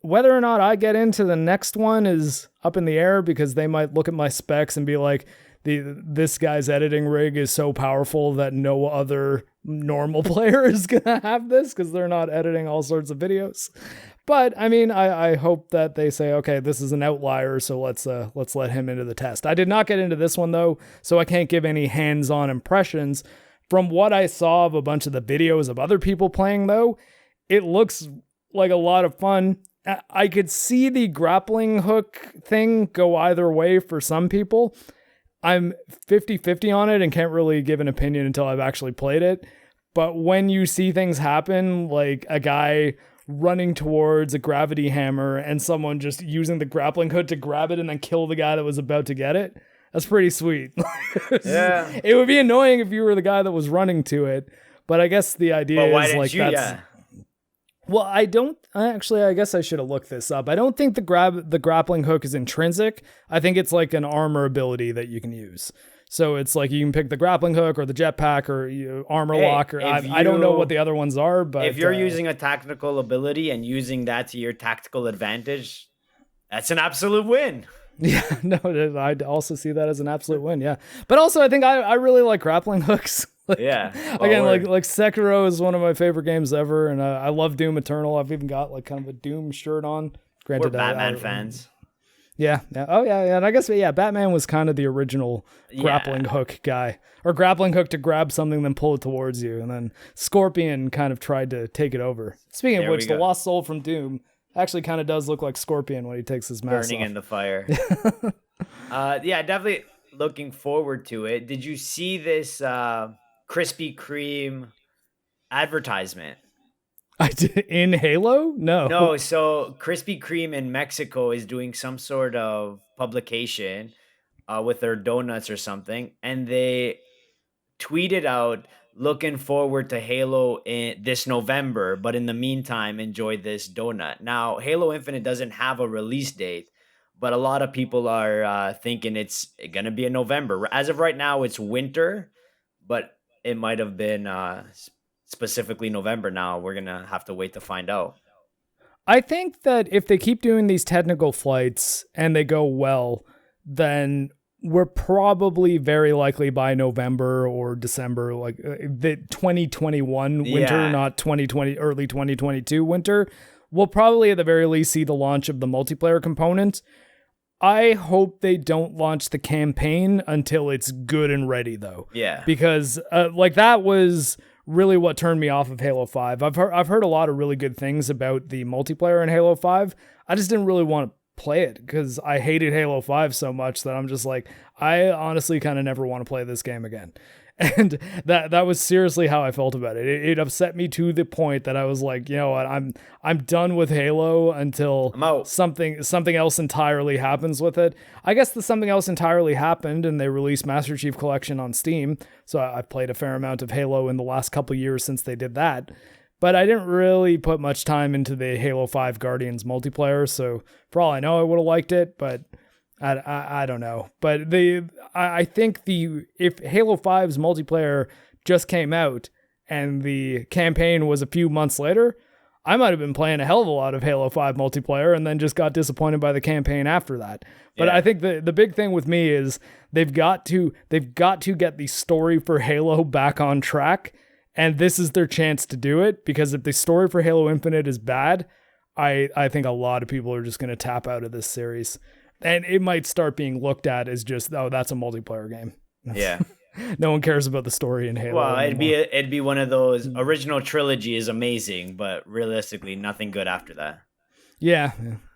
Whether or not I get into the next one is up in the air, because they might look at my specs and be like, this guy's editing rig is so powerful that no other normal player is going to have this, because they're not editing all sorts of videos. But I mean, I hope that they say, okay, this is an outlier, so let's let him into the test. I did not get into this one though, so I can't give any hands-on impressions. From what I saw of a bunch of the videos of other people playing though, it looks like a lot of fun. I could see the grappling hook thing go either way for some people. I'm 50-50 on it and can't really give an opinion until I've actually played it. But when you see things happen, like a guy running towards a gravity hammer and someone just using the grappling hook to grab it and then kill the guy that was about to get it, that's pretty sweet. Yeah. It would be annoying if you were the guy that was running to it, but I guess the idea is like that's... Yeah. Well, I guess I should have looked this up. I don't think the grappling hook is intrinsic. I think it's like an armor ability that you can use. So it's like you can pick the grappling hook or the jetpack or armor lock. Or I don't know what the other ones are, but if you're using a tactical ability and using that to your tactical advantage, that's an absolute win. Yeah, no, I'd also see that as an absolute win. Yeah, but also I think I really like grappling hooks. Like, yeah. Again, like Sekiro is one of my favorite games ever, and I love Doom Eternal. I've even got like kind of a Doom shirt on. Granted, we're Batman fans. Yeah. Oh, yeah. And I guess, Batman was kind of the original grappling hook guy, or grappling hook to grab something, then pull it towards you. And then Scorpion kind of tried to take it over. Speaking of which, the Lost Soul from Doom actually kind of does look like Scorpion when he takes his mask burning off. In the fire. Definitely looking forward to it. Did you see this Krispy Kreme advertisement? I did in Halo? No. No, so Krispy Kreme in Mexico is doing some sort of publication with their donuts or something, and they tweeted out looking forward to Halo in this November, but in the meantime, enjoy this donut. Now, Halo Infinite doesn't have a release date, but a lot of people are thinking it's gonna be in November. As of right now, it's winter, but it might have been specifically November. Now we're gonna have to wait to find out. I think that if they keep doing these technical flights and they go well, then we're probably very likely by November or December, like the 2021 winter, Yeah. not 2020, early 2022 winter. We'll probably at the very least see the launch of the multiplayer component. I hope they don't launch the campaign until it's good and ready, though. Yeah. Because like that was really what turned me off of Halo 5. I've heard a lot of really good things about the multiplayer in Halo 5. I just didn't really want to play it because I hated Halo 5 so much that I'm just like, I honestly kind of never want to play this game again. And that was seriously how I felt about it. It upset me to the point that I was like, you know what, I'm done with Halo until I'm out. something else entirely happens with it. I guess the something else entirely happened, and they released Master Chief Collection on Steam. So I've played a fair amount of Halo in the last couple years since they did that. But I didn't really put much time into the Halo 5 Guardians multiplayer, so for all I know, I would have liked it, but I don't know. But I think if Halo 5's multiplayer just came out and the campaign was a few months later, I might have been playing a hell of a lot of Halo 5 multiplayer and then just got disappointed by the campaign after that. But Yeah. I think the big thing with me is they've got to get the story for Halo back on track. And this is their chance to do it, because if the story for Halo Infinite is bad, I think a lot of people are just going to tap out of this series. And it might start being looked at as just, oh, that's a multiplayer game. Yeah. No one cares about the story in Halo Well, anymore. it'd be one of those original trilogy is amazing, but realistically, nothing good after that. Yeah.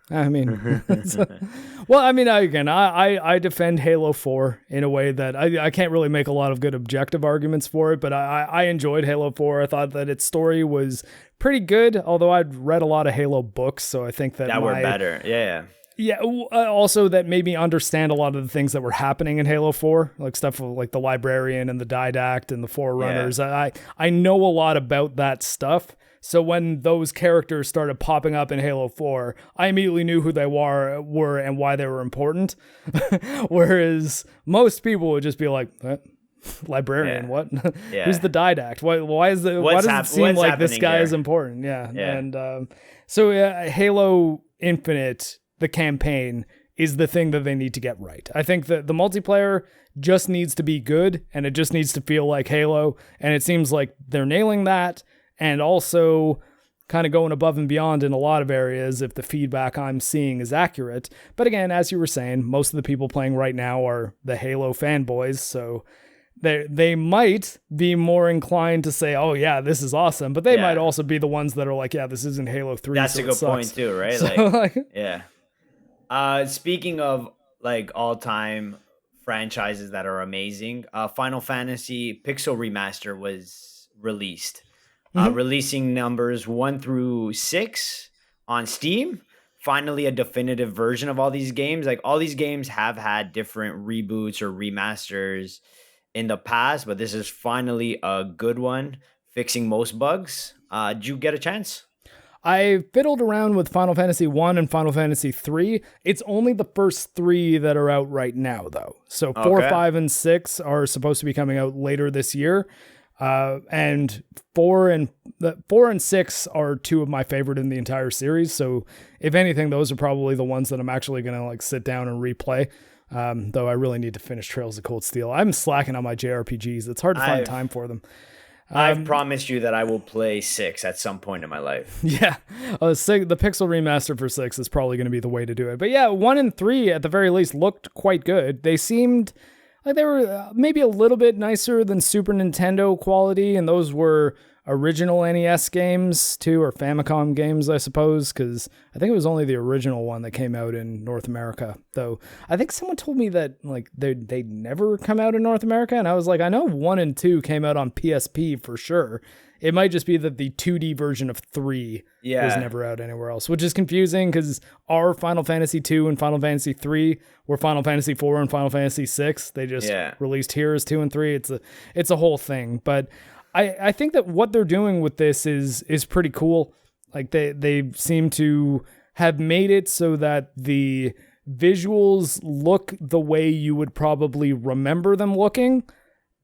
I mean, well, I mean, I defend Halo 4 in a way that I can't really make a lot of good objective arguments for it, but I enjoyed Halo 4. I thought that its story was pretty good, although I'd read a lot of Halo books, so I think that Were better. Yeah. Yeah, also that made me understand a lot of the things that were happening in Halo 4, like stuff like the Librarian and the Didact and the Forerunners. Yeah. I know a lot about that stuff. So when those characters started popping up in Halo 4, I immediately knew who they were and why they were important. Whereas most people would just be like, Librarian, Yeah. what? Yeah. Who's the Didact? Why does it seem like this guy is important? Yeah. Yeah. And Halo Infinite, the campaign, is the thing that they need to get right. I think that the multiplayer just needs to be good, and it just needs to feel like Halo, and it seems like they're nailing that, and also kind of going above and beyond in a lot of areas if the feedback I'm seeing is accurate. But again, as you were saying, most of the people playing right now are the Halo fanboys, so they might be more inclined to say, oh yeah, this is awesome, but they might also be the ones that are like, yeah, this isn't Halo 3. That's so a good point too, right? So, Yeah. Speaking of like all-time franchises that are amazing, Final Fantasy Pixel Remaster was released. Releasing numbers 1 through 6 on Steam. Finally, a definitive version of all these games. Like all these games have had different reboots or remasters in the past, but this is finally a good one, fixing most bugs. Did you get a chance? I fiddled around with Final Fantasy 1 and Final Fantasy 3. It's only the first 3 that are out right now, though. So 4, Okay. 5, and 6 are supposed to be coming out later this year. And 4 and 6 are 2 of my favorite in the entire series. So if anything, those are probably the ones that I'm actually going to like sit down and replay. Though I really need to finish Trails of Cold Steel. I'm slacking on my JRPGs. It's hard to find time for them. I've promised you that I will play 6 at some point in my life. Yeah, the Pixel Remaster for 6 is probably going to be the way to do it. But yeah, 1 and 3 at the very least looked quite good. They seemed like they were maybe a little bit nicer than Super Nintendo quality, and those were original NES games too, or Famicom games, I suppose, because I think it was only the original one that came out in North America. Though I think someone told me that like they'd never come out in North America, and I was like, I know 1 and 2 came out on PSP for sure. It might just be that the 2D version of 3 was never out anywhere else, which is confusing because our Final Fantasy 2 and Final Fantasy 3 were Final Fantasy 4 and Final Fantasy 6. They just released here as 2 and 3. It's a whole thing. But I think that what they're doing with this is pretty cool. Like they seem to have made it so that the visuals look the way you would probably remember them looking,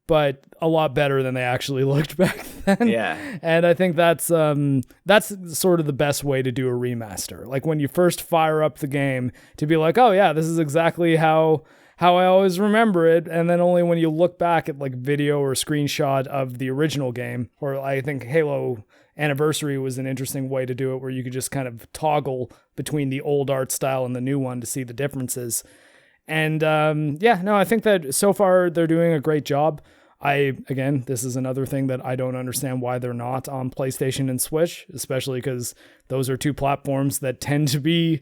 but a lot better than they actually looked back then. Yeah. And I think that's sort of the best way to do a remaster. Like when you first fire up the game to be like, oh yeah, this is exactly how I always remember it. And then only when you look back at like video or screenshot of the original game, or I think Halo Anniversary was an interesting way to do it, where you could just kind of toggle between the old art style and the new one to see the differences. And I think that so far they're doing a great job. Again, this is another thing that I don't understand why they're not on PlayStation and Switch, especially because those are two platforms that tend to be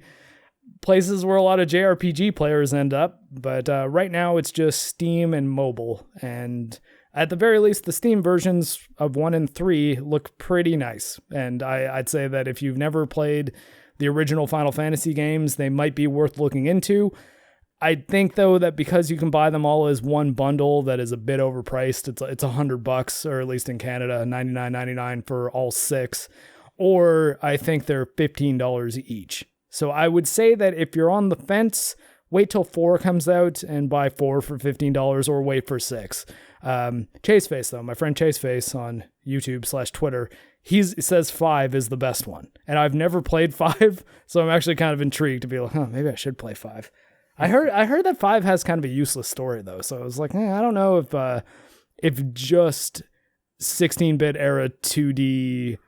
places where a lot of JRPG players end up. But right now it's just Steam and mobile. And at the very least, the Steam versions of 1 and 3 look pretty nice. And I'd say that if you've never played the original Final Fantasy games, they might be worth looking into. I think, though, that because you can buy them all as one bundle that is a bit overpriced, it's $100, or at least in Canada, $99.99 for all 6, or I think they're $15 each. So I would say that if you're on the fence, wait till 4 comes out and buy 4 for $15, or wait for 6. Chaseface, though, my friend Chaseface on YouTube/Twitter, he says 5 is the best one. And I've never played 5, so I'm actually kind of intrigued to be like, maybe I should play 5. I heard that 5 has kind of a useless story, though, so I was like, I don't know if just 16-bit era 2D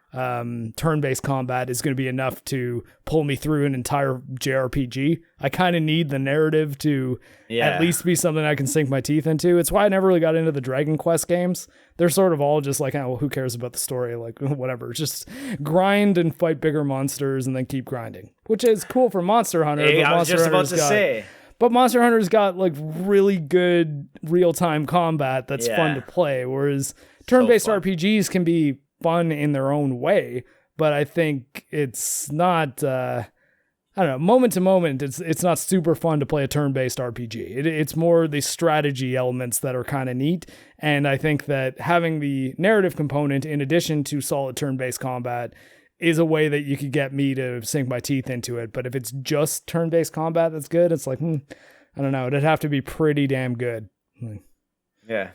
turn-based combat is going to be enough to pull me through an entire JRPG. I kind of need the narrative to at least be something I can sink my teeth into. It's why I never really got into the Dragon Quest games. They're sort of all just like, well, who cares about the story? Like, whatever. Just grind and fight bigger monsters and then keep grinding, which is cool for Monster Hunter. Hey, I was just about to say. But Monster Hunter's got like really good real-time combat that's fun to play, whereas turn-based RPGs can be fun in their own way, but I think it's not I don't know, moment to moment it's not super fun to play a turn-based RPG. It's more the strategy elements that are kind of neat, and I think that having the narrative component in addition to solid turn-based combat is a way that you could get me to sink my teeth into it. But if it's just turn-based combat that's good, it's like I don't know, it'd have to be pretty damn good. Yeah.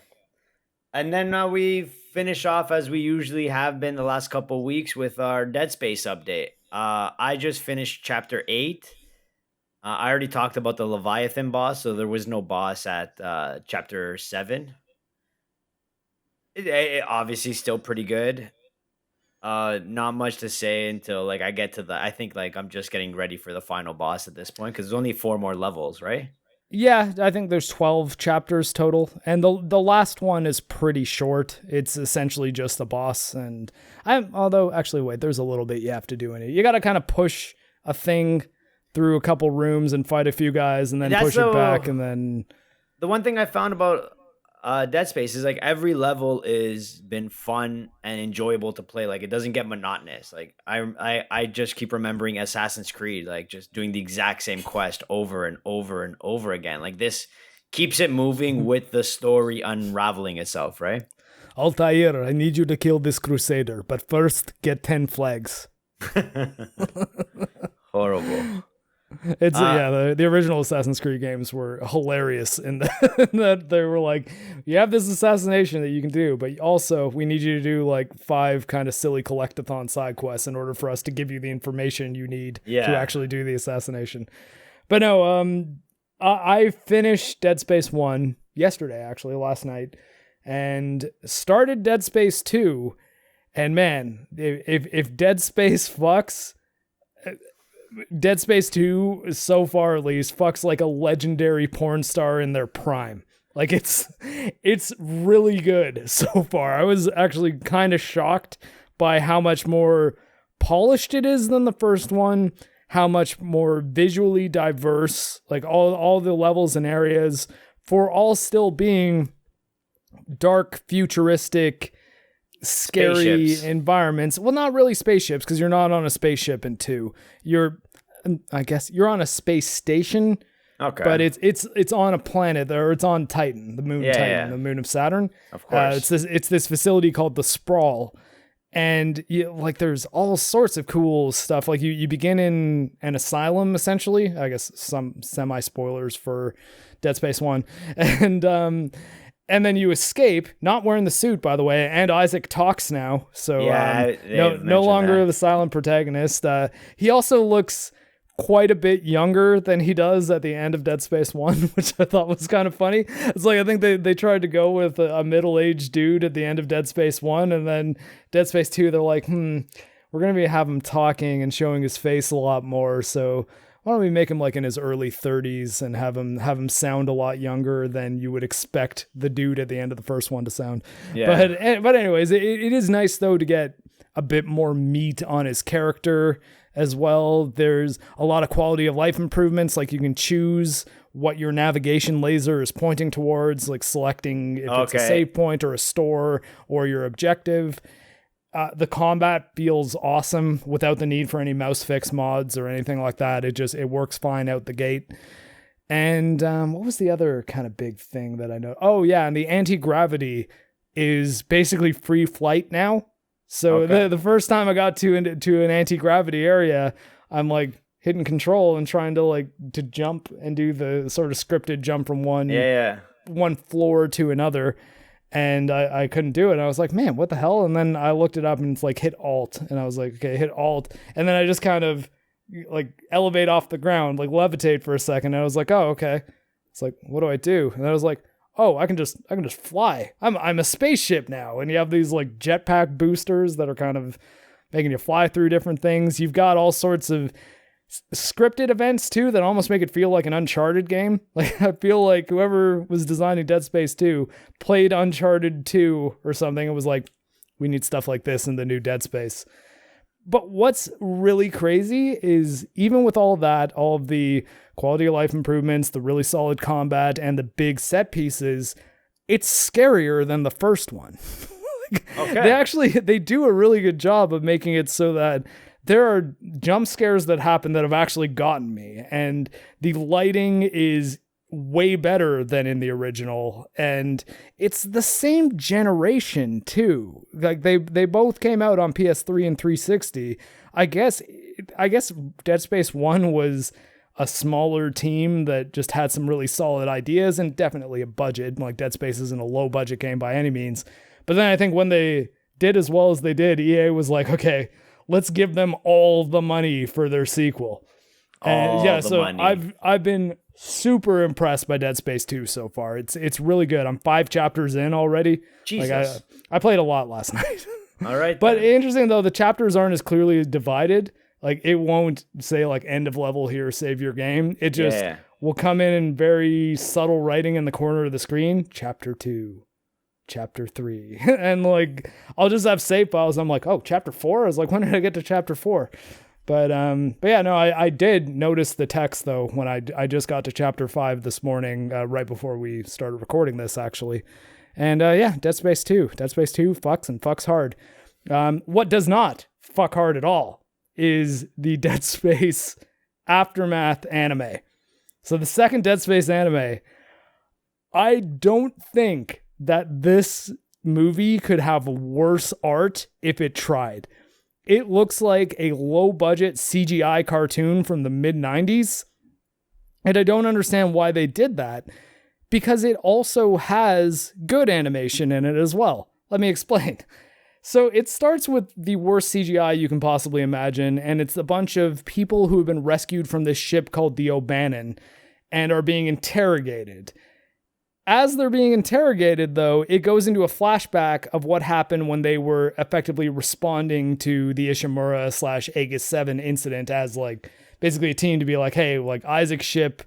And then we finish off as we usually have been the last couple weeks with our Dead Space update. I just finished Chapter 8. I already talked about the Leviathan boss, so there was no boss at Chapter 7. It obviously still pretty good. Not much to say until like I get to I think like I'm just getting ready for the final boss at this point, because there's only 4 more levels, right? Yeah, I think there's 12 chapters total, and the last one is pretty short. It's essentially just the boss, and although actually wait, there's a little bit you have to do in it. You got to kind of push a thing through a couple rooms and fight a few guys, and then push it back, and then the one thing I found about Dead Space is like every level is been fun and enjoyable to play. Like it doesn't get monotonous. Like I just keep remembering Assassin's Creed, like just doing the exact same quest over and over and over again. Like this keeps it moving with the story unraveling itself, right? Altair, I need you to kill this crusader, but first get 10 flags. Horrible. It's the original Assassin's Creed games were hilarious in that they were like, you have this assassination that you can do, but also we need you to do like 5 kind of silly collectathon side quests in order for us to give you the information you need to actually do the assassination. But no, I finished Dead Space 1 yesterday, actually last night, and started Dead Space 2, and man, if Dead Space fucks, Dead Space 2, so far at least, fucks like a legendary porn star in their prime. Like it's really good so far. I was actually kind of shocked by how much more polished it is than the first one, how much more visually diverse, like all the levels and areas, for all still being dark, futuristic, scary Spaceships. environments. Well, not really spaceships, because you're not on a spaceship in 2. I guess you're on a space station. Okay. But it's on a planet, or it's on Titan, the moon Titan, the moon of Saturn. Of course. It's this facility called the Sprawl, and there's all sorts of cool stuff. Like you begin in an asylum, essentially. I guess some semi spoilers for Dead Space 1, and then you escape, not wearing the suit, by the way. And Isaac talks now, so no longer the silent protagonist. He also looks quite a bit younger than he does at the end of Dead Space 1, which I thought was kind of funny. It's like, I think they tried to go with a middle-aged dude at the end of Dead Space 1, and then Dead Space 2, they're like, we're going to have him talking and showing his face a lot more, so why don't we make him like in his early 30s and have him sound a lot younger than you would expect the dude at the end of the first one to sound. Yeah. But anyways, it is nice, though, to get a bit more meat on his character as well. There's a lot of quality of life improvements, like you can choose what your navigation laser is pointing towards, like selecting if it's a save point or a store or your objective. The combat feels awesome without the need for any mouse fix mods or anything like that. It works fine out the gate. And what was the other kind of big thing that I know? Oh yeah, and the anti-gravity is basically free flight now. So the first time I got to an anti-gravity area, I'm like hitting control and trying to jump and do the sort of scripted jump from one floor to another. And I couldn't do it. I was like, man, what the hell? And then I looked it up and it's like hit Alt. And I was like, okay, hit Alt. And then I just kind of like elevate off the ground, like levitate for a second. And I was like, oh, okay. It's like, what do I do? And I was like, oh, I can just fly. I'm a spaceship now. And you have these like jetpack boosters that are kind of making you fly through different things. You've got all sorts of scripted events too that almost make it feel like an Uncharted game. Like I feel like whoever was designing Dead Space 2 played Uncharted 2 or something. It was like, we need stuff like this in the new Dead Space. But what's really crazy is even with all that, all of the quality of life improvements, the really solid combat, and the big set pieces, it's scarier than the first one. They do a really good job of making it so that there are jump scares that happen that have actually gotten me, and the lighting is way better than in the original, and it's the same generation too. Like they both came out on PS3 and 360. I guess Dead Space 1 was a smaller team that just had some really solid ideas and definitely a budget. Like Dead Space isn't a low budget game by any means. But then I think when they did as well as they did, EA was like, okay, let's give them all the money for their sequel. And money. I've been super impressed by Dead Space 2 so far. It's really good. I'm 5 chapters in already. Jesus. Like I played a lot last night. All right. But interesting though, the chapters aren't as clearly divided. Like it won't say like end of level here, save your game. It just will come in very subtle writing in the corner of the screen. Chapter 2. Chapter 3. And like I'll just have save files. I'm like, oh, chapter 4? I was like, when did I get to chapter 4? But yeah, no, I did notice the text though when I just got to chapter 5 this morning, right before we started recording this actually. And Dead Space 2 fucks and fucks hard. What does not fuck hard at all is the Dead Space Aftermath anime. So the second Dead Space anime, I don't think that this movie could have worse art if it tried. It looks like a low-budget CGI cartoon from the mid-90s, and I don't understand why they did that, because it also has good animation in it as well. Let me explain. So it starts with the worst CGI you can possibly imagine, and it's a bunch of people who have been rescued from this ship called the O'Bannon and are being interrogated. As they're being interrogated, though, it goes into a flashback of what happened when they were effectively responding to the Ishimura / Aegis 7 incident as, like, basically a team to be like, hey, like, Isaac's ship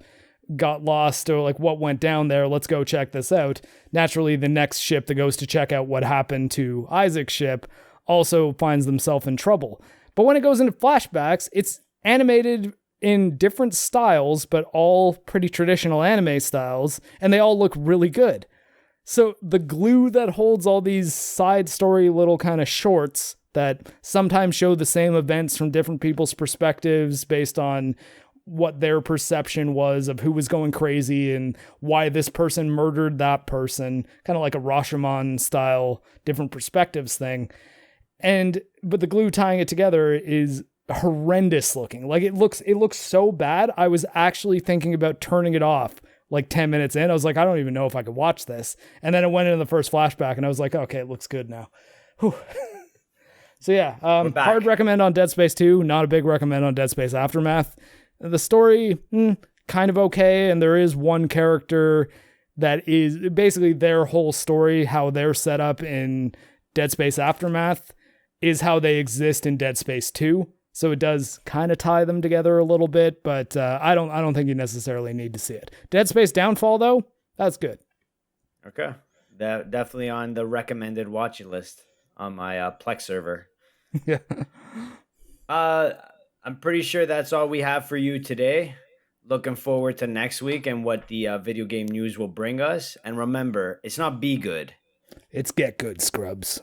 got lost, or, like, what went down there, let's go check this out. Naturally, the next ship that goes to check out what happened to Isaac's ship also finds themselves in trouble. But when it goes into flashbacks, it's animated in different styles, but all pretty traditional anime styles, and they all look really good. So the glue that holds all these side story little kind of shorts that sometimes show the same events from different people's perspectives based on what their perception was of who was going crazy and why this person murdered that person, kind of like a Rashomon style different perspectives thing. But the glue tying it together is horrendous looking. Like it looks so bad. I was actually thinking about turning it off like 10 minutes in. I was like, I don't even know if I could watch this. And then it went into the first flashback and I was like, okay, it looks good now. Whew. So yeah, hard recommend on Dead Space 2, not a big recommend on Dead Space Aftermath. The story, kind of okay, and there is one character that is basically their whole story, how they're set up in Dead Space Aftermath is how they exist in Dead Space 2. So it does kind of tie them together a little bit, but I don't think you necessarily need to see it. Dead Space Downfall, though, that's good. Okay. That definitely on the recommended watching list on my Plex server. Yeah. I'm pretty sure that's all we have for you today. Looking forward to next week and what the video game news will bring us. And remember, it's not be good. It's get good, scrubs.